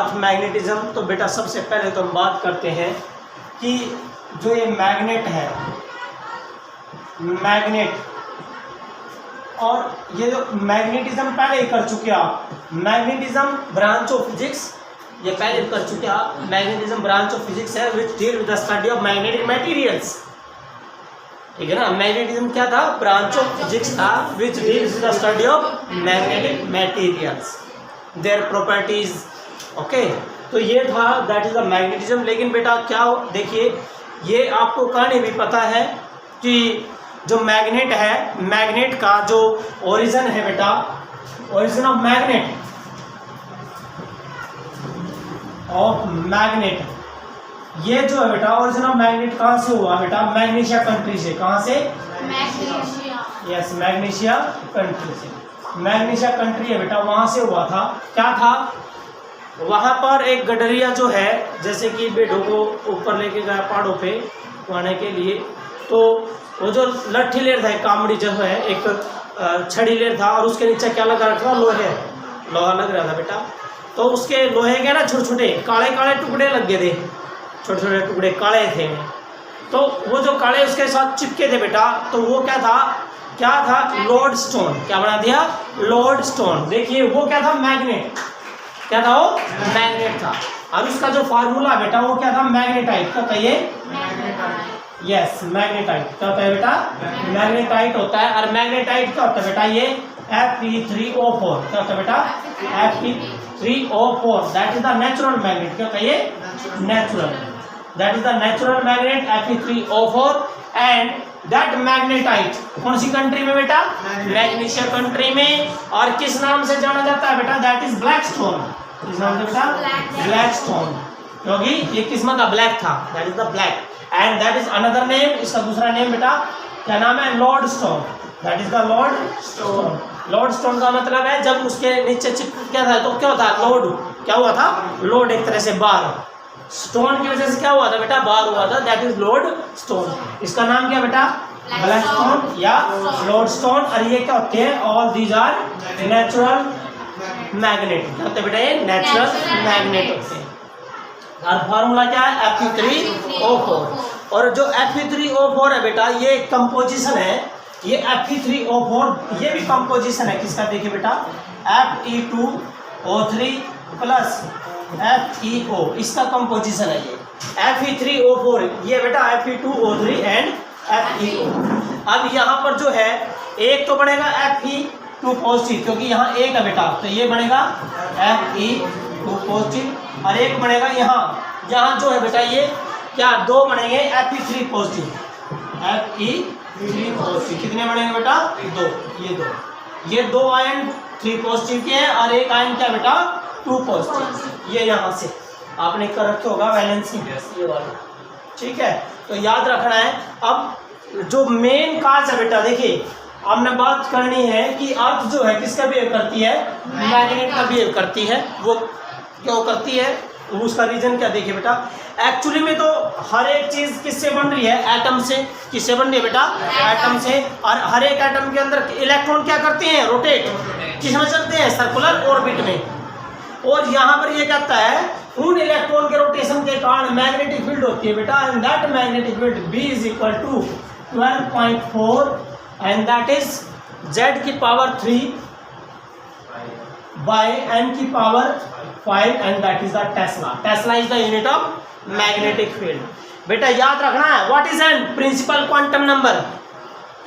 Of magnetism. तो बेटा सबसे पहले तो हम बात करते हैं कि जो ये मैग्नेट है, मैग्नेट, और ये जो मैग्नेटिज्म पहले ही कर चुके आप, मैग्नेटिज्म ब्रांच ऑफ फिजिक्स, ये पहले कर चुके आप। मैग्नेटिज्म ब्रांच ऑफ फिजिक्स है which deal with the study of magnetic materials, ठीक है ना। मैग्नेटिज्म क्या था? ब्रांच ऑफ फिजिक्स था which deals with the study of magnetic materials, their properties. Okay, तो ये था, दैट इज द मैग्नेटिज्म। लेकिन बेटा क्या देखिए, ये आपको कहानी भी पता है कि जो मैग्नेट है, मैग्नेट का जो ओरिजिन है बेटा, ओरिजिन ऑफ मैग्नेट, ये जो है बेटा ओरिजिन ऑफ मैग्नेट कहाँ से हुआ बेटा? मैग्नीशिया कंट्री से। कहाँ से? मैग्नीशिया। यस, मैग्नीशिया कंट्री से। मैग्नीशिया कंट्री है बेटा, वहाँ से हुआ था। क्या था वहाँ पर? एक गडरिया जो है, जैसे कि बेटों को ऊपर लेके गया पहाड़ों पे आने के लिए, तो वो जो लट्ठी लेर था, एक कामड़ी जो है, एक छड़ी लेर था, और उसके नीचे क्या लगा रखा? लोहा लग रहा था बेटा। तो उसके लोहे के ना छोटे छोटे काले काले टुकड़े लग गए थे, छोटे छोटे टुकड़े काले थे। तो वो जो काले उसके साथ चिपके थे बेटा, तो वो क्या था? Load stone. क्या बना दिया? Load stone. देखिए वो क्या था? मैग्नेट। क्या था वो? मैग्नेट था। और उसका जो फार्मूला बेटा वो क्या था? मैग्नेटाइट। क्या था ये? Yes, magnetite. क्या होता है बेटा? मैग्नेटाइट होता है। और मैग्नेटाइट क्या होता है बेटा? ये Fe3O4। क्या होता है बेटा? Fe3O4, that is the natural magnet. क्या होता है ये? Natural, that is the natural magnet Fe3O4। And that magnetite कौन सी कंट्री में बेटा? मैग्नीशिया कंट्री में। और किस नाम से जाना जाता है बेटा? That is black stone. किस नाम से बेटा? ब्लैक स्टोन, क्योंकि ये किस्म का ब्लैक था, that is the black. And that is another name, इसका दूसरा नेम बेटा क्या नाम है? Load stone. That is the load stone. Load stone का मतलब है जब उसके नीचे चिपक क्या था तो क्या होता? लोड। क्या हुआ था? लोड, एक तरह से बार। स्टोन की वजह से क्या हुआ था बेटा? बार हुआ था, दैट इज लोड स्टोन। इसका नाम क्या बेटा? ब्लैक स्टोन या लोड स्टोन। और ये क्या होते हैं? All these are natural magnet. क्या होते हैं बेटा? ये नेचुरल मैग्नेट होते हैं। और फार्मूला क्या है? Fe3O4। और जो Fe3O4 है बेटा, ये कंपोजिशन है, ये Fe3O4 ये भी कंपोजिशन है किसका? देखिए बेटा, Fe2O3 प्लस FeO, इसका कंपोजिशन है ये Fe3O4, ये बेटा Fe2O3 एंड FeO। अब यहाँ पर जो है एक तो बनेगा Fe2 पॉजिटिव, क्योंकि यहाँ एक है बेटा, तो ये बनेगा Fe2 पॉजिटिव। और एक बनेगा यहाँ जो है बेटा, ये क्या? दो बनेंगे Fe3 पॉजिटिव, Fe3 पॉजिटिव। कितने बनेंगे बेटा? दो। ये दो आयन 3 पॉजिटिव के हैं, और एक आयन क्या बेटा? 2 पॉजिटिव। ये यहाँ से आपने कर रखे होगा वैलेंसी, ये वाला, ठीक है। तो याद रखना है। अब जो मेन काज है बेटा, देखिए हमने बात करनी है कि अर्थ जो है किसका बिहेव करती है? मैग्नेट का बिहेव करती है। वो क्यों करती है? उसका रीजन क्या? देखिए बेटा, एक्चुअली में तो हर एक चीज किससे बन रही है? एटम से। किससे बन रही है बेटा? एटम से। और हर एक एटम के अंदर इलेक्ट्रॉन क्या करते हैं? रोटेट। किसमें चलते हैं? सर्कुलर ऑर्बिट में। और यहाँ पर ये कहता है उन इलेक्ट्रॉन के रोटेशन के कारण मैग्नेटिक फील्ड होती है बेटा, and that magnetic field B is equal to 12.4 and that is Z की पावर 3 बाय N की power 5 and that is the tesla. Tesla is the unit of magnetic field. बेटा याद रखना है, what is N? Principal quantum number.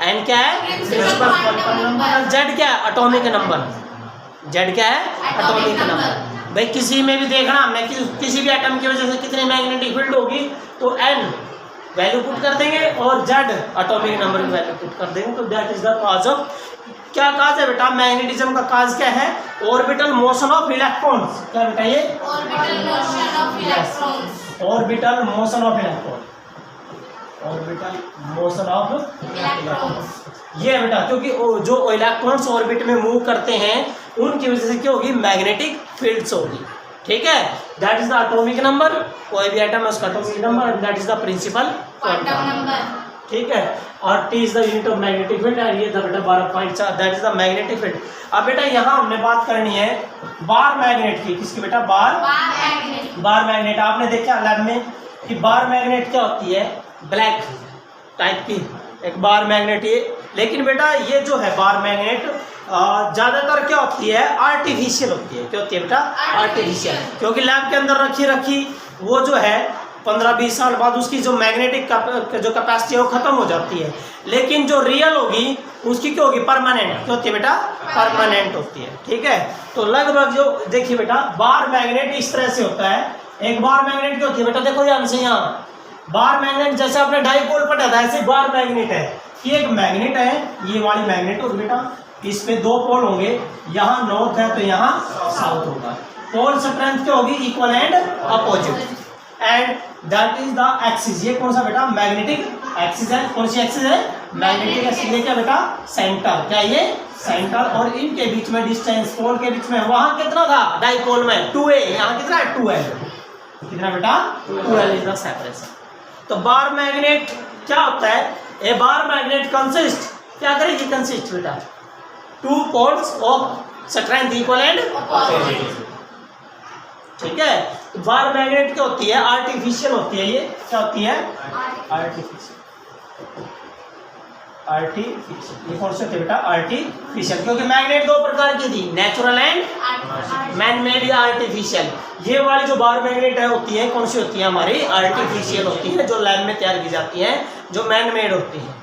N क्या है? Principal quantum number. और Z क्या है? Atomic number. Z क्या है? Atomic number. भाई किसी में भी देखना हमने किसी भी एटम की वजह से कितनी मैग्नेटिक फील्ड होगी, तो N वैल्यू पुट कर देंगे और Z एटॉमिक नंबर की वैल्यू पुट कर देंगे। तो that is the cause of, क्या काज है बेटा? मैग्नेटिज्म का काज क्या है? Orbital motion of electrons. क्या बेटा ये? Orbital motion of electrons. Orbital motion of electron. Orbital motion of electrons, ये बेटा, क्योंकि जो इलेक्ट्रॉन्स ऑर्बिट में मूव करते हैं उनकी वजह से क्या होगी? मैग्नेटिक फील्ड्स होगी, ठीक है। That is the atomic number. कोई भी एटम है उसका atomic number, that is the principal quantum number, ठीक है, और T is the unit of magnetic field, और ये था बेटा 12.4 that is the magnetic field. अब बेटा यहाँ हमने बात करनी है बार मैग्नेट की। किसकी बेटा? Bar magnet. आपने देखा लैब में कि बार मैग्नेट क्या होती है? ब्लैक टाइप की एक बार मैग्नेट ये। लेकिन बेटा ये जो है बार मैग्नेट ज़्यादातर क्या होती है? आर्टिफिशियल होती है। क्या होती है बेटा? आर्टिफिशियल। क्योंकि लैब के अंदर रखी वो जो है 15-20 साल बाद उसकी जो मैग्नेटिक जो कैपेसिटी है वो खत्म हो जाती है। लेकिन जो रियल होगी उसकी क्या होगी? परमानेंट। क्या होती है बेटा? परमानेंट होती है। ठीक है, तो लगभग जो देखिए बेटा बार मैग्नेट इस तरह से होता है। एक बार मैग्नेट क्या होती है बेटा? देखो ध्यान से, यहाँ बार मैग्नेट जैसे आपने डाइपोल पढ़ा था ऐसे बार मैग्नेट है कि एक मैग्नेट है, ये वाली मैग्नेट होगी बेटा, इसमें 2 पोल होंगे, यहाँ नॉर्थ है तो यहाँ साउथ होगा। पोल स्ट्रेंथ क्या होगी? Equal and opposite, and that is the axis. ये कौन सा बेटा? मैग्नेटिक एक्सिस है। कौन सी एक्सिस है? Magnetic axis. ये क्या बेटा? सेंटर। क्या ये? सेंटर। और इनके बीच में डिस्टेंस, पोल के बीच में वहां कितना था डाइपोल में? 2a, यहाँ कितना है? 2l। कितना बेटा? 2l is the separation. तो बार मैग्नेट क्या होता है? ए बार मैग्नेट कंसिस्ट, क्या करेगी? कंसिस्ट बेटा 2 poles of strength equal and opposite. ठीक है, तो बार मैग्नेट क्या होती है? आर्टिफिशियल होती है। ये क्या होती है? आर्टिफिशियल। ये कौन सी होती है बेटा? आर्टिफिशियल। क्योंकि मैग्नेट 2 प्रकार की थी, नेचुरल एंड मैन मेड या आर्टिफिशियल। ये वाली जो बार मैग्नेट है होती है कौन सी होती है? हमारी आर्टिफिशियल होती है, जो लैब में तैयार की जाती है, जो मैन मेड होती है।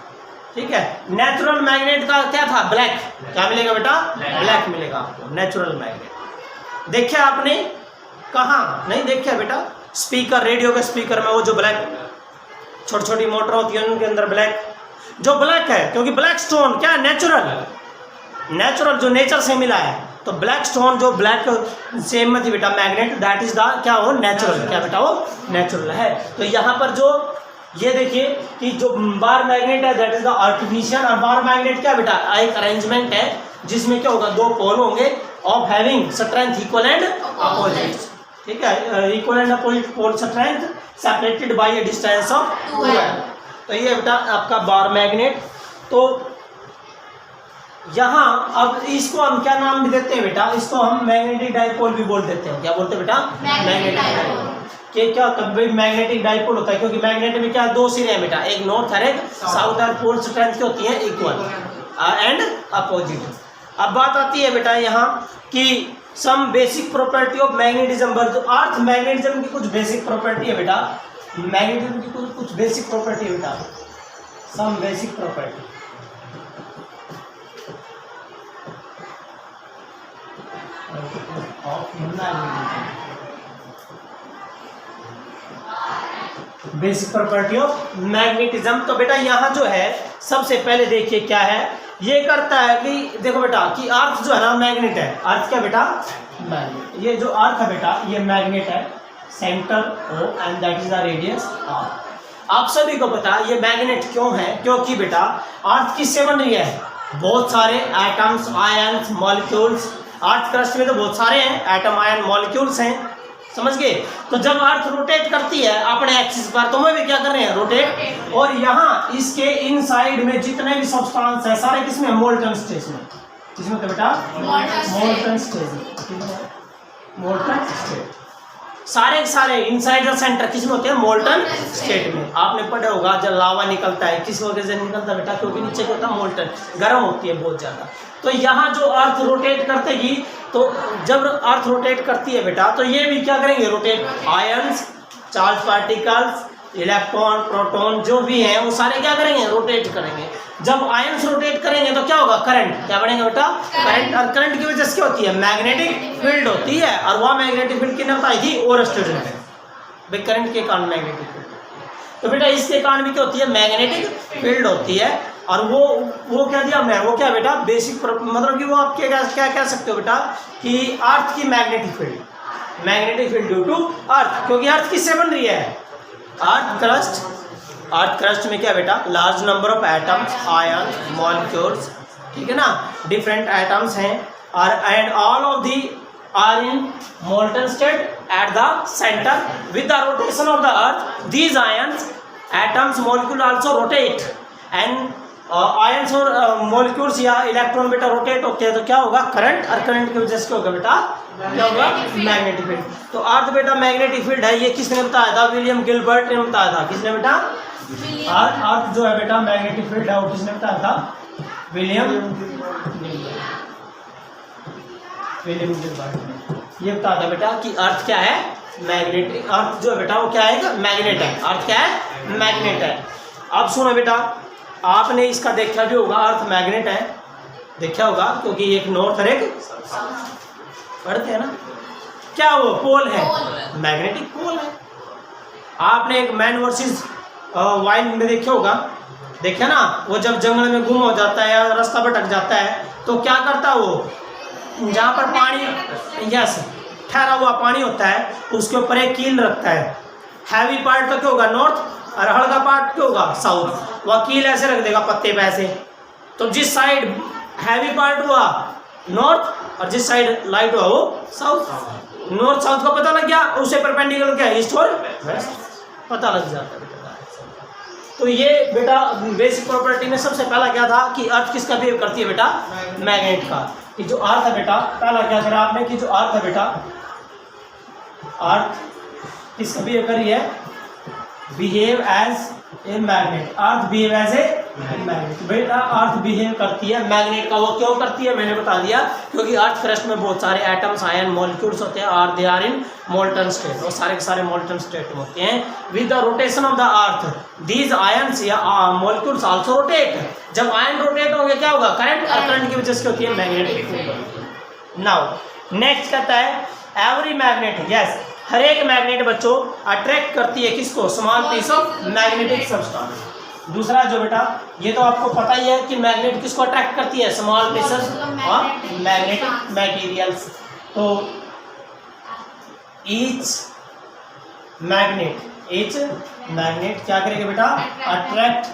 ठीक है, नेचुरल मैग्नेट का क्या था? ब्लैक। क्या मिलेगा बेटा? ब्लैक मिलेगा आपको नेचुरल मैग्नेट। देखिए आपने कहाँ नहीं देखा बेटा? स्पीकर, रेडियो के स्पीकर में वो जो ब्लैक छोटी छोटी मोटर होती है उनके अंदर ब्लैक, जो ब्लैक है, क्योंकि ब्लैक स्टोन क्या है? नेचुरल जो नेचर से मिला है। तो ब्लैक स्टोन जो ब्लैक सेम में थी बेटा मैग्नेट, दैट इज द क्या? वो नेचुरल। क्या बेटा? वो नेचुरल है। तो यहाँ पर जो ये देखिए कि जो बार मैग्नेट है दैट इज द आर्टिफिशियल। और बार मैग्नेट क्या बेटा? एक अरेंजमेंट है जिसमें क्या होगा? 2 पोल होंगे of having strength equal and opposite. ठीक है, equal and opposite pole strength separated by a distance of 2l। तो ये बेटा आपका बार मैग्नेट। तो यहाँ अब इसको हम क्या नाम भी देते हैं बेटा? इसको हम मैग्नेटिक डाइपोल भी बोल देते हैं। क्या बोलते हैं बेटा? Magnetic dipole. कि क्या कभी मैग्नेटिक डाइपोल होता है? क्योंकि मैग्नेट में क्या 2 सिरे हैं बेटा, एक नॉर्थ और एक साउथ, और पोल स्ट्रेंथ की होती है इक्वल एंड अपोजिट। अब बात आती है बेटा यहाँ कि some basic property of magnetism. Earth magnetism की कुछ बेसिक प्रॉपर्टी है बेटा, मैग्नेटिज्म की कुछ बेसिक प्रॉपर्टी है बेटा, some basic property. Basic property of magnetism. तो बेटा यहाँ जो है सबसे पहले देखिए क्या है, ये करता है कि देखो बेटा कि अर्थ जो है ना मैग्नेट है। अर्थ क्या बेटा? मैग्नेट। ये जो अर्थ है बेटा ये मैग्नेट है, centre O and that is the radius R। आप सभी को पता है ये मैग्नेट क्यों है? क्योंकि बेटा अर्थ किससे बन रही है? बहुत सारे atoms, ions, molecules. Earth crust में तो बहुत सारे हैं एटम, आयन, मॉलिक्यूल्स हैं, समझ गए? तो जब अर्थ रोटेट करती है अपने एक्सिस पर तो मैं भी क्या कर रहे हैं? रोटेट। और यहाँ इसके इनसाइड में जितने भी सब्सटेंस है सारे किसमें? मोल्टन स्टेज में। किसमें तो बेटा? मोल्टन स्टेज में। मोल्टन स्टेट सारे इनसाइड द सेंटर किसमें होते हैं? मोल्टन स्टेट में। आपने पढ़ा होगा जब लावा निकलता है किस वजह से निकलता है बेटा? क्योंकि नीचे क्या होता है? मोल्टन, गर्म होती है बहुत ज़्यादा। तो यहाँ जो अर्थ रोटेट करतेगी, तो जब अर्थ रोटेट करती है बेटा तो ये भी क्या करेंगे? Rotate. Ions, charge particles, electron, proton जो भी हैं वो सारे क्या करेंगे? रोटेट करेंगे। जब आयंस रोटेट करेंगे तो क्या होगा? करंट। क्या बढ़ेगा बेटा? करंट। और करंट की वजह से क्या होती है? मैग्नेटिक फील्ड होती है। और वह मैग्नेटिक फील्ड कितने बताई थी? ओरस्टेड ने भाई करंट के कारण मैग्नेटिक फील्ड। तो बेटा इसके कारण भी क्या होती है? मैग्नेटिक फील्ड होती है। और वो क्या दिया हमने? वो क्या बेटा? बेसिक मतलब कि वो आप क्या कह सकते हो बेटा कि अर्थ की magnetic field due to earth. क्योंकि अर्थ किससे बन रही है? Earth crust. अर्थ क्रस्ट में क्या बेटा? Large number of atoms, ion, molecules, ठीक है ना, डिफरेंट एटम्स हैं। और and all of the are in molten state at the centre with the rotation of the earth. These ions atoms molecule also rotate and ions और molecules या electron बेटा rotate होते हैं, तो क्या होगा, करंट, और करंट की वजह से क्या होगा बेटा, क्या होगा, मैग्नेटिक फील्ड। तो अर्थ बेटा मैग्नेटिक फील्ड है, ये किसने बताया था, विलियम गिलबर्ट ने बताया था। किसने बेटा, अर्थ जो है बेटा मैग्नेटिक फील्ड है वो किसने बताया था, विलियम गिलबर्ट ने ये बताया था बेटा कि अर्थ क्या है, मैग्नेटिक। अर्थ जो है बेटा वो क्या है, मैग्नेट है। अर्थ क्या है, मैग्नेट है। अब सुनो बेटा, आपने इसका देखा भी होगा, अर्थ मैग्नेट है, देखा होगा, क्योंकि एक नॉर्थ और एक पढ़ते हैं ना, क्या वो पोल है, मैग्नेटिक पोल है। आपने एक मैन वर्सेस वाइल्ड में देखा होगा, देखा ना, वो जब जंगल में गुम हो जाता है या रास्ता भटक जाता है तो क्या करता है वो, जहाँ पर पानी, यस, ठहरा हुआ पानी होता है, उसके ऊपर एक कील रखता है। हैवी पार्ट तो क्या होगा, नॉर्थ, और हल्का पार्ट क्या होगा, साउथ। वह कील ऐसे रख देगा पत्ते पे ऐसे, तो जिस साइड हैवी पार्ट हुआ नॉर्थ और जिस साइड लाइट हुआ वो साउथ। नॉर्थ साउथ का पता लग गया, उससे परपेंडिकुलर क्या है, ईस्ट और वेस्ट, पता लग जाता है बेटा। तो ये बेटा बेसिक प्रॉपर्टी में सबसे पहला क्या था कि अर्थ किसका बिहेव करती है बेटा, मैग्नेट का। कि जो अर्थ है बेटा, पहला क्या करा आपने कि जो अर्थ है बेटा, अर्थ किसका बिहेव कर रही है, behave as a magnet. Earth behave as a magnet बेटा, अर्थ बिहेव करती है मैग्नेट का। वो क्यों करती है, मैंने बता दिया, क्योंकि अर्थ क्रस्ट में बहुत सारे एटम्स, आयन, मॉलिक्यूल्स होते हैं, और they are in molten state, वो सारे के सारे मोल्टन स्टेट में होते हैं। With the rotation of the earth these ions या मॉलिक्यूल्स आल्सो रोटेट। जब आयन रोटेट होंगे क्या होगा, करंट, और करंट की वजह से होती है मैग्नेटिक फील्ड। नाउ नेक्स्ट कहता है एवरी मैग्नेट, यस, हर एक मैग्नेट बच्चों अट्रैक्ट करती है किसको, small piece of magnetic substance. दूसरा जो बेटा, ये तो आपको पता ही है कि मैग्नेट किसको अट्रैक्ट करती है, small pieces of magnetic materials. तो ईच मैग्नेट क्या करेगा बेटा, अट्रैक्ट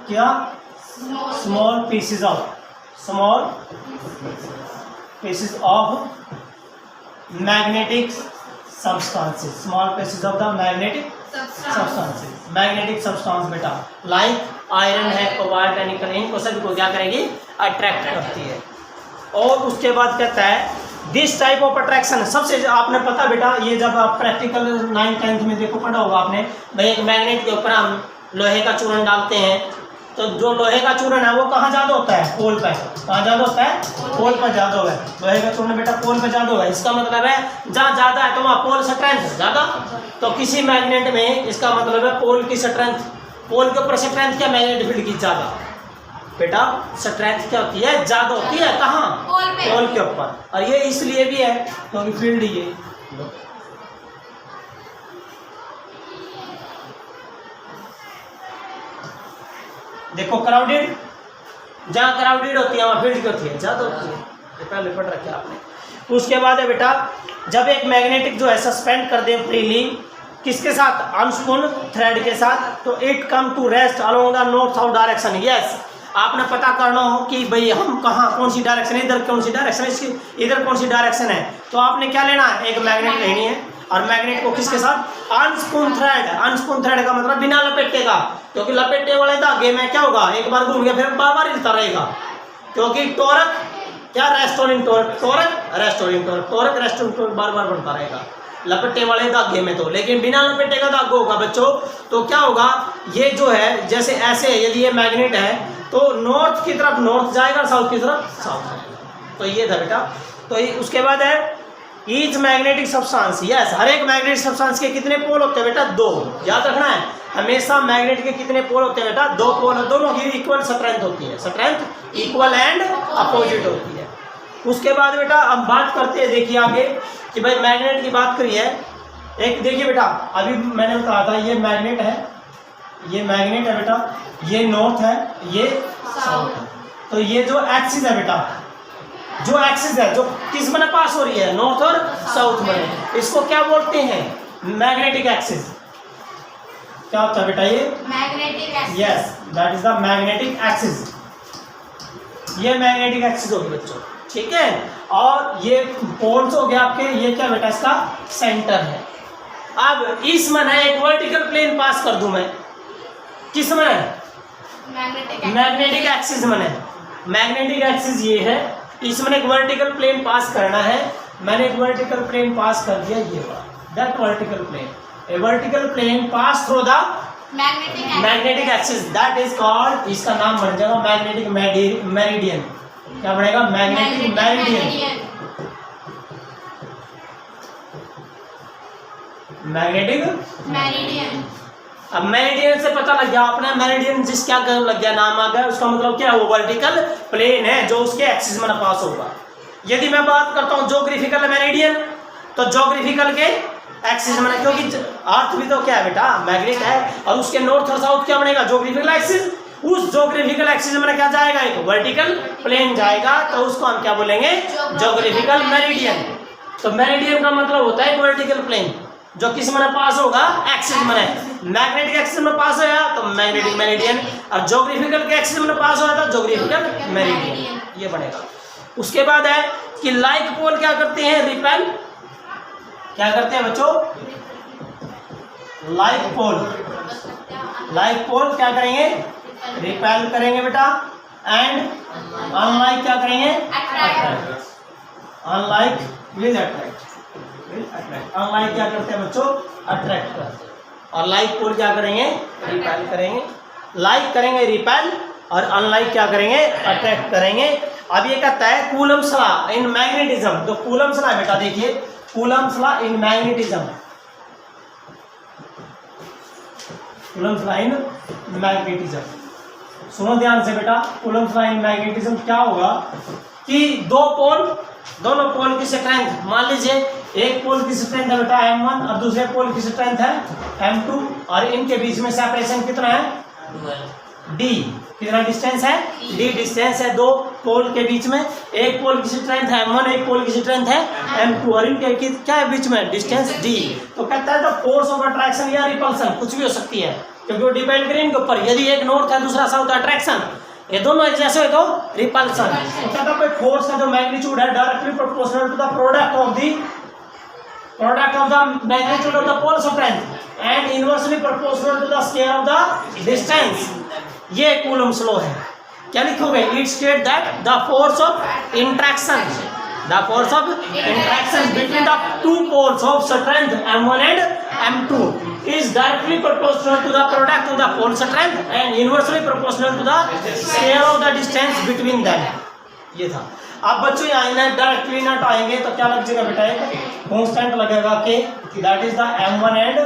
क्या, small pieces of magnetic substances, small pieces of the magnetic substances, magnetic substance बेटा, लाइक आयरन है, कोबाल्ट है, निकल, इनको सभी को क्या करेगी, अट्रैक्ट करती है। और उसके बाद कहता है दिस टाइप ऑफ अट्रैक्शन, सबसे आपने पता बेटा, ये जब आप प्रैक्टिकल 9th 10th में देखो पढ़ा होगा आपने, भाई एक मैग्नेट के ऊपर हम लोहे का चूर्ण डालते हैं, तो जो लोहे का चूर्ण है वो कहाँ ज़्यादा होता है, पोल पर। कहाँ ज़्यादा होता है, पोल पर ज़्यादा है। लोहे का चूर्ण बेटा पोल पर ज़्यादा है, इसका मतलब है जहाँ ज़्यादा है तो वहाँ पोल स्ट्रेंथ ज़्यादा। तो किसी मैग्नेट में इसका मतलब है पोल की स्ट्रेंथ, पोल के ऊपर स्ट्रेंथ क्या, मैग्नेटिक फील्ड की ज़्यादा बेटा, स्ट्रेंथ क्या होती है, ज़्यादा होती है, कहाँ, पोल के ऊपर। और ये इसलिए भी है क्योंकि फील्ड ये देखो, क्राउडेड, जहाँ क्राउडेड होती है वहाँ फील्ड की होती है, ज़्यादा होती है, ये पहले पढ़ रखा आपने। उसके बाद है बेटा, जब एक मैग्नेटिक जो है सस्पेंड कर दे फ्रीली, किसके साथ, अनस्पून थ्रेड के साथ, तो it come to rest along the north south direction. Yes, आपने पता करना हो कि भाई हम कहाँ, कौन सी डायरेक्शन, इधर कौन सी डायरेक्शन है, इसकी इधर कौन सी डायरेक्शन है, तो आपने क्या लेना है, एक मैग्नेट लेनी है, और मैग्नेट को किसके साथ, अनस्पून थ्रेड। अनस्पून थ्रेड का मतलब बिना लपेटेगा, क्योंकि लपेटे वाले धागे में क्या होगा, एक बार घूम गया फिर बार बार हिलता रहेगा, क्योंकि टॉर्क क्या, restoring torque, torque restoring torque, torque restoring torque बार बार बनता रहेगा लपेटे वाले धागे में। तो लेकिन बिना लपेटे का धागा होगा बच्चों, तो क्या होगा, ये जो है जैसे ऐसे, यदि ये मैग्नेट है तो नॉर्थ की तरफ नॉर्थ जाएगा, साउथ की तरफ साउथ जाएगा। तो ये था बेटा। तो उसके बाद है ईच मैग्नेटिक सब्सटेंस, यस, हर एक मैग्नेटिक सब्सटेंस के कितने पोल होते हैं बेटा, दो। याद रखना है हमेशा, मैग्नेट के कितने पोल होते हैं बेटा, दो पोल, दोनों की इक्वल स्ट्रेंथ होती है, स्ट्रेंथ इक्वल एंड अपोजिट होती है। उसके बाद बेटा अब बात करते हैं, देखिए आगे कि भाई मैग्नेट की बात करी है। एक देखिए बेटा, अभी मैंने बताया था ये मैग्नेट है, ये मैग्नेट है बेटा, ये नॉर्थ है, ये साउथ है। तो ये जो एक्सिस है बेटा, जो एक्सिस है जो किस में पास हो रही है, नॉर्थ और साउथ में, इसको क्या बोलते हैं, मैग्नेटिक एक्सिस। क्या होता है बेटा ये, magnetic axis. Yes, that is the magnetic axis. ये मैग्नेटिक एक्सिस होगी बच्चों, ठीक है। और ये पोल्स हो गया आपके, ये क्या बेटा, इसका सेंटर है। अब इस में एक वर्टिकल प्लेन पास कर दूं मैं, किस में? मैग्नेटिक एक्सिस में है। मैग्नेटिक एक्सिस ये है, इसमें एक वर्टिकल प्लेन पास करना है। मैंने एक वर्टिकल प्लेन पास कर दिया, ये वाला that vertical plane, a vertical plane pass through the magnetic axis, that is called, इसका नाम बन जाएगा मैग्नेटिक मेरिडियन। क्या बनेगा? Magnetic meridian. Magnetic meridian. अब मेरिडियन से पता लग गया आपने, मेरिडियन जिस क्या लग गया, नाम आ गया, उसका मतलब क्या है? वो वर्टिकल प्लेन है जो उसके एक्सिस में पास होगा। यदि मैं बात करता हूँ ज्योग्राफिकल मेरिडियन, तो ज्योग्राफिकल के एक्सिस में, क्योंकि अर्थ भी तो क्या है बेटा? मैग्नेट है, और उसके नॉर्थ और साउथ क्या बनेगा? Geographical axis. उस ज्योग्राफिकल एक्सिस में क्या जाएगा? एक वर्टिकल प्लेन जाएगा, तो उसको हम क्या बोलेंगे? Geographical meridian. तो मेरिडियन का मतलब होता है एक वर्टिकल प्लेन जो किस में पास होगा? एक्सिस में। मैग्नेटिक एक्सिस में पास होगा तो मैग्नेटिक मेरिडियन, और ज्योग्राफिकल के एक्सिस में पास होगा तो ज्योग्राफिकल मेरिडियन, ये बनेगा। उसके बाद है कि लाइक पोल क्या करते हैं? रिपेल। क्या करते हैं बच्चों? लाइक पोल क्या करेंगे? रिपेल करेंगे बेटा। एंड अनलाइक क्या करेंगे? Unlike will attract. अनलाइक क्या करते हैं बच्चों? अट्रैक्ट करते हैं। और लाइक पोल क्या करेंगे? रिपेल करेंगे। लाइक करेंगे रिपेल, और अनलाइक क्या करेंगे? अट्रैक्ट करेंगे। अब ये कहता है कूलम्स लॉ इन मैग्नेटिज्म। तो कूलम्स लॉ बेटा देखिए, Coulomb's law in magnetism, Coulomb's law in magnetism, सुनो ध्यान से बेटा। कूलम्स लॉ इन मैग्नेटिज्म क्या होगा कि दोनों पोल की स्ट्रेंथ, मान लीजिए एक पोल की स्ट्रेंथ है बेटा m1 और दूसरे पोल की स्ट्रेंथ है m2, और इनके बीच में सेपरेशन कितना है? d। कितना डिस्टेंस है? d डिस्टेंस है दो पोल के बीच में। एक पोल की स्ट्रेंथ है m1, एक पोल की स्ट्रेंथ है m2, और इनके क्या है बीच में? Distance d। तो कहता है तो फोर्स ऑफ अट्रैक्शन या रिपल्सन कुछ भी हो सकती है, क्योंकि वो डिपेंड करें इनके ऊपर। यदि एक नॉर्थ है दूसरा साउथ, अट्रैक्शन, ये दोनों एक जैसे हो तो रिपल्सन। तो कहता है फोर्स का जो मैग्नीट्यूड है directly proportional to the product of the magnitude of the pole strength and inversely proportional to the square of the distance. ये कूलम्स लॉ है। क्या लिखोगे? It state that the force of interaction between the two poles of strength m1 and m2 is directly proportional to the product of the pole strength and inversely proportional to the square of the distance between them। ये था। अब बच्चों यहाँ इन्हें directly not आएंगे तो क्या लग जाएगा बेटा? एक कांस्टेंट लगेगा के, that is the m1 and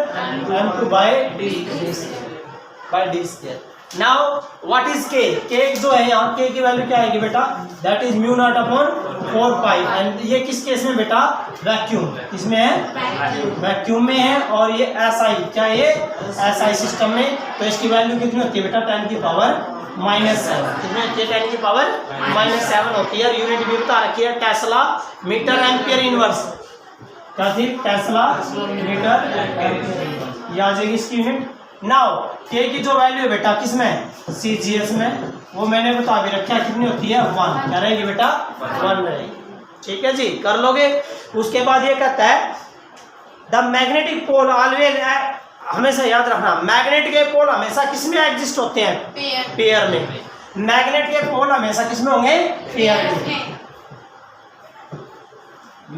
m2 by d square. Now what is k? k जो है यहाँ k की वैल्यू क्या आएगी बेटा? That is mu naught upon 4 pi. And ये किस केस में बेटा? वैक्यूम। किसमें है? वैक्यूम में है। और ये SI, क्या ये? SI सिस्टम में। तो इसकी वैल्यू कितनी होती है बेटा? 10 की पावर -7। कितनी होती है? 10 की पावर -7 होती है। यूनिट भी बता रखी है, टेस्ला मीटर एम्पियर इनवर्स। क्या थी? Tesla metre ampere inverse. ये आ जाएगी इसकी यूनिट। नाउ k की जो वैल्यू है बेटा किसमें? CGS में, वो मैंने बता भी रखा है कितनी होती है? 1। क्या रहेगी बेटा? 1 रहेगी। ठीक है जी, कर लोगे। उसके बाद ये कहता है द मैग्नेटिक पोल ऑलवेज, हमेशा याद रखना, मैग्नेट के पोल हमेशा किसमें एग्जिस्ट होते हैं? पेयर में। मैग्नेट के पोल हमेशा किसमें होंगे? पेयर में।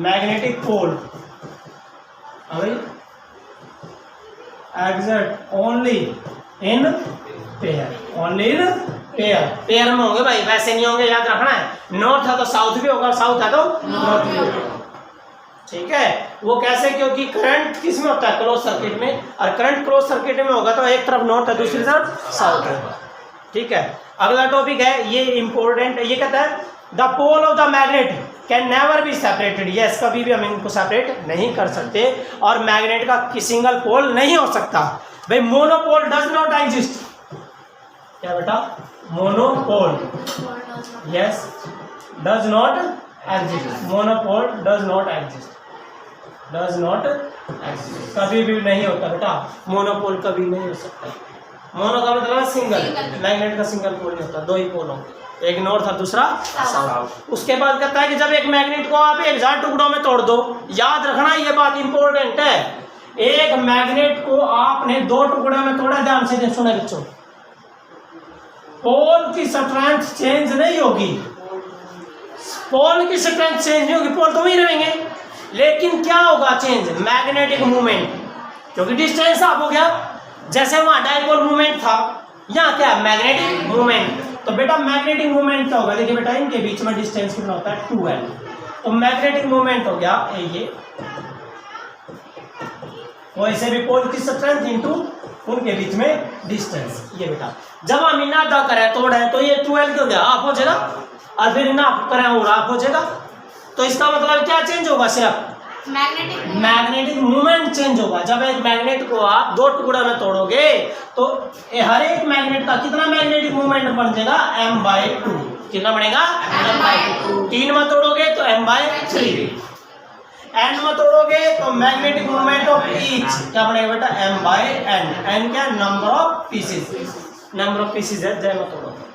Magnetic pole exist only in pair, pair में होंगे भाई, वैसे नहीं होंगे, याद रखना है। नॉर्थ है तो साउथ भी होगा, साउथ है तो नॉर्थ भी होगा। ठीक है, वो कैसे? क्योंकि करंट किस में होता है? क्लोज सर्किट में, और करंट क्लोज सर्किट में होगा तो एक तरफ नॉर्थ है दूसरी तरफ साउथ है। ठीक है, अगला टॉपिक है, ये इंपॉर्टेंट। ये कहता है the pole of the magnet can never be separated. Yes, कभी भी हम इनको सेपरेट नहीं कर सकते, और मैग्नेट का सिंगल पोल नहीं हो सकता भाई। Monopole does not exist. क्या बेटा? Monopole, yes, does not exist. Monopole does not exist, कभी भी नहीं होता बेटा। मोनोपोल कभी नहीं हो सकता। मोनो का मतलब सिंगल, मैग्नेट का सिंगल पोल नहीं होता, दो ही पोल होंगे, एक नॉर्थ और दूसरा साउथ। उसके बाद कहता है कि जब एक मैग्नेट को आप 1000 टुकड़ों में तोड़ दो, याद रखना ये बात इंपॉर्टेंट है, एक मैग्नेट को आपने 2 टुकड़ों में तोड़ा, ध्यान से सुने बच्चों, पोल की स्ट्रेंथ चेंज नहीं होगी, पोल की स्ट्रेंथ चेंज नहीं होगी, पोल तो वही रहेंगे, लेकिन क्या होगा चेंज, मैग्नेटिक मूवमेंट, क्योंकि डिस्टेंस आप हो गया। जैसे वहां डाइपोल मूवमेंट था, यहाँ क्या है मैग्नेटिक मूवमेंट। तो बेटा मैग्नेटिक मूवमेंट क्या होगा, देखिए बेटा इनके बीच में डिस्टेंस कितना होता है 2l, तो मैग्नेटिक मूवमेंट हो गया ये वैसे भी पोल की स्ट्रेंथ इनटू उनके बीच में डिस्टेंस। ये बेटा जब हम इना दा करें तोड़े तो ये 2l क्यों गया हाफ हो जाएगा, और फिर इना करें और हाफ हो जाएगा। तो इसका मतलब क्या चेंज होगा, सिर्फ मैग्नेटिक मूवमेंट चेंज होगा। जब एक मैग्नेट को आप दो टुकड़ा में तोड़ोगे तो हर एक मैग्नेट का कितना मैग्नेटिक मूवमेंट बन जाएगा, m/2। कितना बनेगा, m/2। 3 में तोड़ोगे तो m/3, n में तोड़ोगे तो मैग्नेटिक मूवमेंट ऑफ ईच क्या बनेगा बेटा, m/n। n क्या, number of pieces, number of pieces है जय में तोड़ोगे।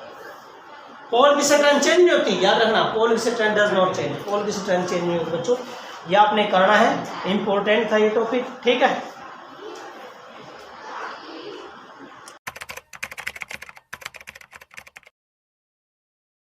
पोल की स्ट्रेंथ चेंज नहीं होती, याद रखना, पोल की स्ट्रेंथ डज नॉट चेंज, पोल की स्ट्रेंथ चेंज नहीं होती बच्चों, ये आपने करना है, इंपॉर्टेंट था ये टॉपिक, ठीक है।